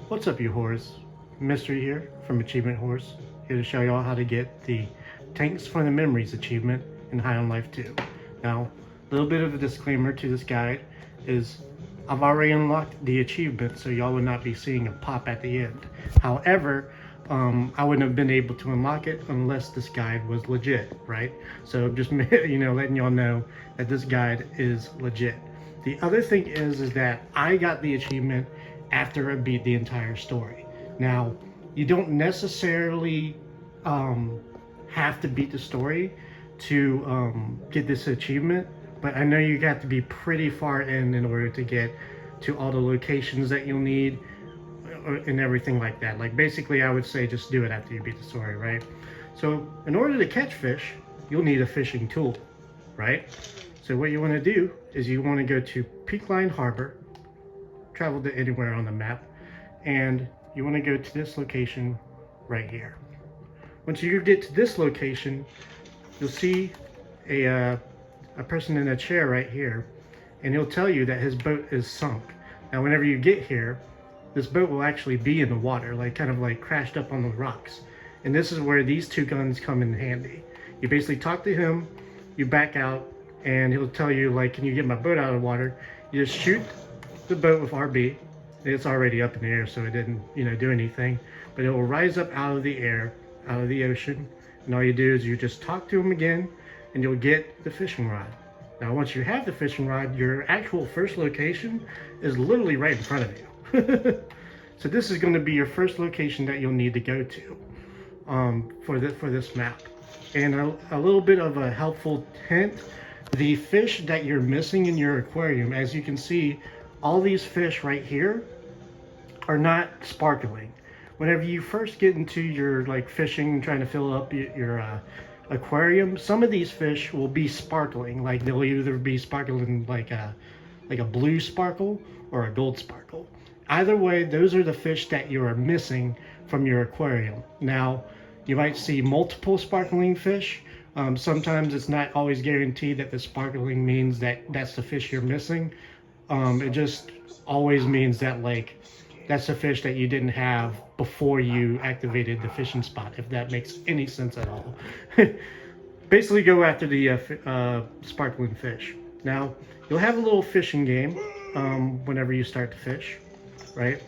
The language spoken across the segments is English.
What's up, you whores? Mystery here from Achievement Horse, here to show y'all how to get the Tanks for the Memories achievement in High on Life 2. Now, a little bit of a disclaimer to this guide is I've already unlocked the achievement, so y'all would not be seeing a pop at the end. However, I wouldn't have been able to unlock it unless this guide was legit, right? So just letting y'all know that this guide is legit. The other thing is that I got the achievement after I beat the entire story. Now, you don't necessarily have to beat the story to get this achievement, but I know you got to be pretty far in order to get to all the locations that you'll need and everything like that. Like basically, I would say just do it after you beat the story, right? So in order to catch fish, you'll need a fishing tool, right? So what you want to do is you want to go to Pinkline Harbor, travel to anywhere on the map, and you want to go to this location right here. Once you get to this location, you'll see a person in a chair right here, and he'll tell you that his boat is sunk. Now whenever you get here, this boat will actually be in the water, like kind of like crashed up on the rocks. And this is where these two guns come in handy. You basically talk to him, you back out, and he'll tell you like, can you get my boat out of the water? You just shoot the boat with RB. It's already up in the air, so it didn't do anything, but it will rise up out of the air, out of the ocean, and all you do is you just talk to him again and you'll get the fishing rod. Now once you have the fishing rod, your actual first location is literally right in front of you. So this is going to be your first location that you'll need to go to for this map. And a little bit of a helpful hint: the fish that you're missing in your aquarium, as you can see, all these fish right here are not sparkling. Whenever you first get into your fishing, trying to fill up your aquarium, some of these fish will be sparkling. Like they'll either be sparkling like a blue sparkle or a gold sparkle. Either way, those are the fish that you are missing from your aquarium. Now, you might see multiple sparkling fish. Sometimes it's not always guaranteed that the sparkling means that that's the fish you're missing. It just always means that that's the fish that you didn't have before you activated the fishing spot, if that makes any sense at all. Basically go after the sparkling fish. Now, you'll have a little fishing game whenever you start to fish, right?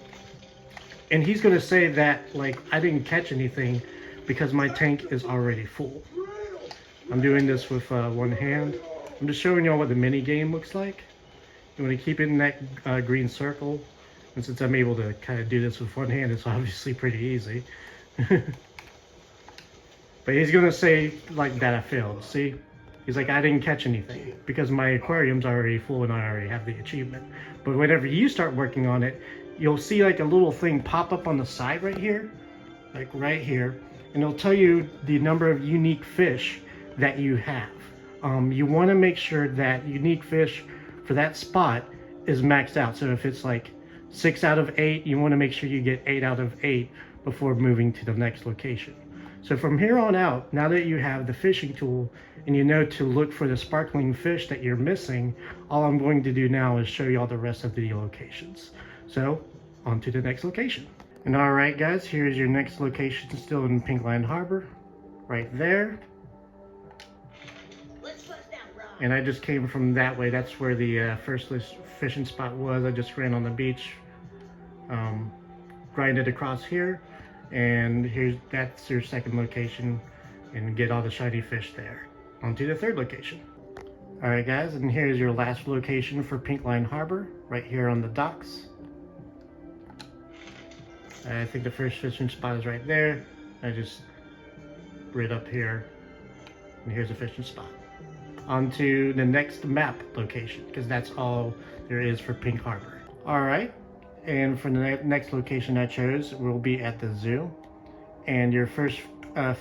And he's going to say that I didn't catch anything because my tank is already full. I'm doing this with one hand. I'm just showing y'all what the mini game looks like. You want to keep it in that green circle, and since I'm able to kind of do this with one hand, it's obviously pretty easy. But he's gonna say that I failed. See, he's like, I didn't catch anything because my aquarium's already full and I already have the achievement. But whenever you start working on it, you'll see a little thing pop up on the side right here, right here, and it'll tell you the number of unique fish that you have. You want to make sure that unique fish for that spot is maxed out. So if it's 6 out of 8, you want to make sure you get 8 out of 8 before moving to the next location. So from here on out, now that you have the fishing tool and you know to look for the sparkling fish that you're missing, all I'm going to do now is show you all the rest of the locations. So on to the next location. And all right guys, here's your next location, still in Pinkline Harbor, right there. And I just came from that way. That's where the first fishing spot was. I just ran on the beach, grinded across here, and that's your second location, and get all the shiny fish there. On to the third location. All right guys, and here's your last location for Pinkline Harbor, right here on the docks. I think the first fishing spot is right there. I just rid up here, and here's a fishing spot. On to the next map location, because that's all there is for Pink Harbor. All right, and for the next location I chose will be at the zoo, and your first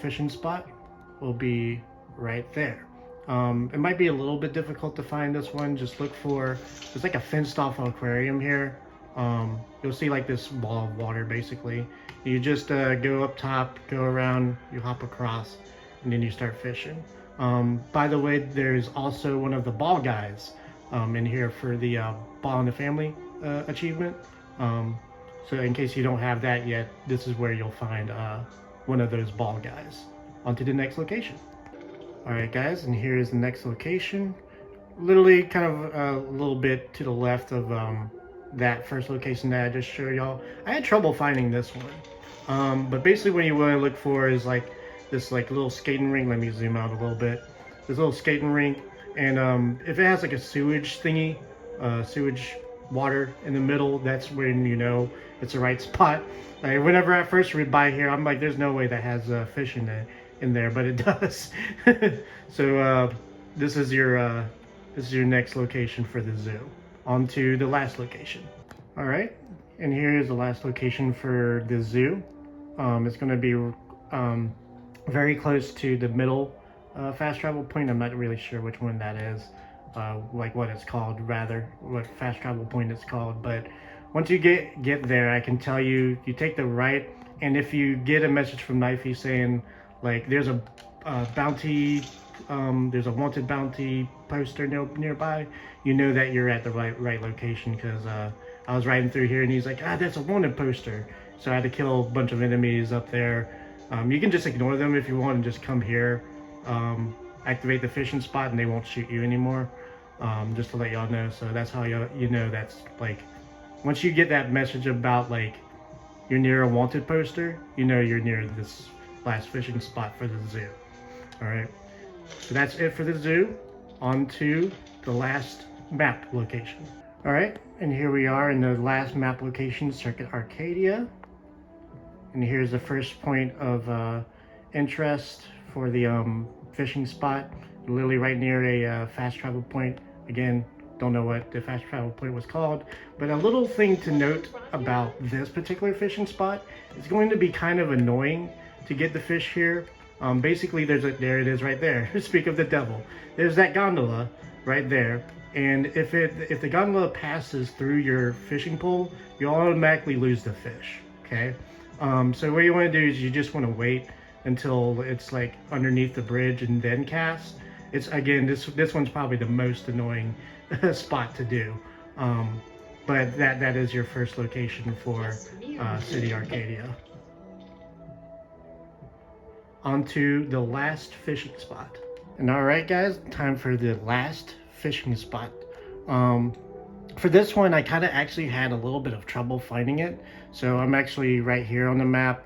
fishing spot will be right there. It might be a little bit difficult to find this one. Just look for, there's a fenced off aquarium here. You'll see this ball of water basically. You just go up top, go around, you hop across, and then you start fishing. By the way, there's also one of the ball guys in here for the Ball in the Family achievement. So in case you don't have that yet, this is where you'll find one of those ball guys. On to the next location. Alright guys, and here is the next location. Literally kind of a little bit to the left of that first location that I just showed y'all. I had trouble finding this one. But basically what you want to look for is like this like little skating rink. Let me zoom out a little bit. This little skating rink, and if it has like a sewage thingy, sewage water in the middle, that's when you know it's the right spot. Like whenever I first read by here, I'm like, there's no way that has fish in there, but it does. So this is your next location for the zoo. On to the last location. All right, and here is the last location for the zoo. It's going to be very close to the middle fast travel point. I'm not really sure which one that is, like what it's called, rather, what fast travel point it's called. But once you get there, I can tell you, you take the right, and if you get a message from Knifey saying like there's a bounty, there's a wanted bounty poster nearby, you know that you're at the right location, because I was riding through here and he's like, that's a wanted poster. So I had to kill a bunch of enemies up there. You can just ignore them if you want and just come here, activate the fishing spot, and they won't shoot you anymore. Just to let y'all know. So that's how you know that's like, once you get that message about like you're near a wanted poster, you know you're near this last fishing spot for the zoo. All right, so that's it for the zoo. On to the last map location. All right, and here we are in the last map location, Circuit Arcadia. And here's the first point of interest for the fishing spot, literally right near a fast travel point. Again, don't know what the fast travel point was called, but a little thing to note about this particular fishing spot, it's going to be kind of annoying to get the fish here. Basically, there it is right there. Speak of the devil. There's that gondola right there, and if the gondola passes through your fishing pole, you automatically lose the fish. Okay. So what you want to do is you just want to wait until it's like underneath the bridge and then cast. It's, again, this one's probably the most annoying spot to do. But that is your first location for City Arcadia. On to the last fishing spot. And all right guys, time for the last fishing spot. For this one, I kind of actually had a little bit of trouble finding it. So I'm actually right here on the map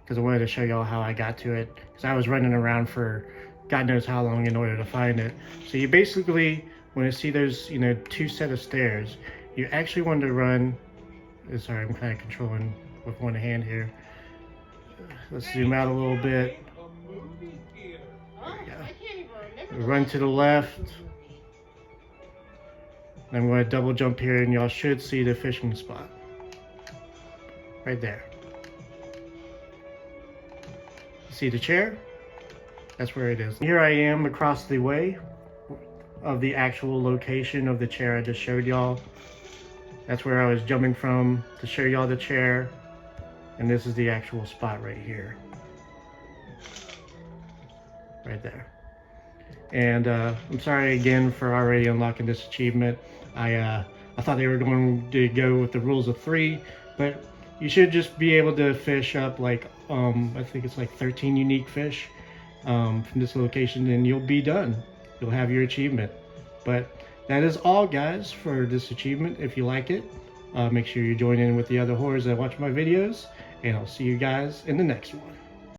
because I wanted to show y'all how I got to it, because I was running around for God knows how long in order to find it. So you basically, when you see those, you know, two set of stairs, you actually want to run, sorry, I'm kind of controlling with one hand here. Let's zoom out a little bit. Run to the left. I'm going to double jump here and y'all should see the fishing spot. Right there. See the chair? That's where it is. Here I am across the way of the actual location of the chair I just showed y'all. That's where I was jumping from to show y'all the chair. And this is the actual spot right here. Right there. And I'm sorry again for already unlocking this achievement. I thought they were going to go with the rules of 3, but you should just be able to fish up like I think it's like 13 unique fish from this location, and you'll be done. You'll have your achievement. But that is all, guys, for this achievement. If you like it, make sure you join in with the other whores that watch my videos, and I'll see you guys in the next one.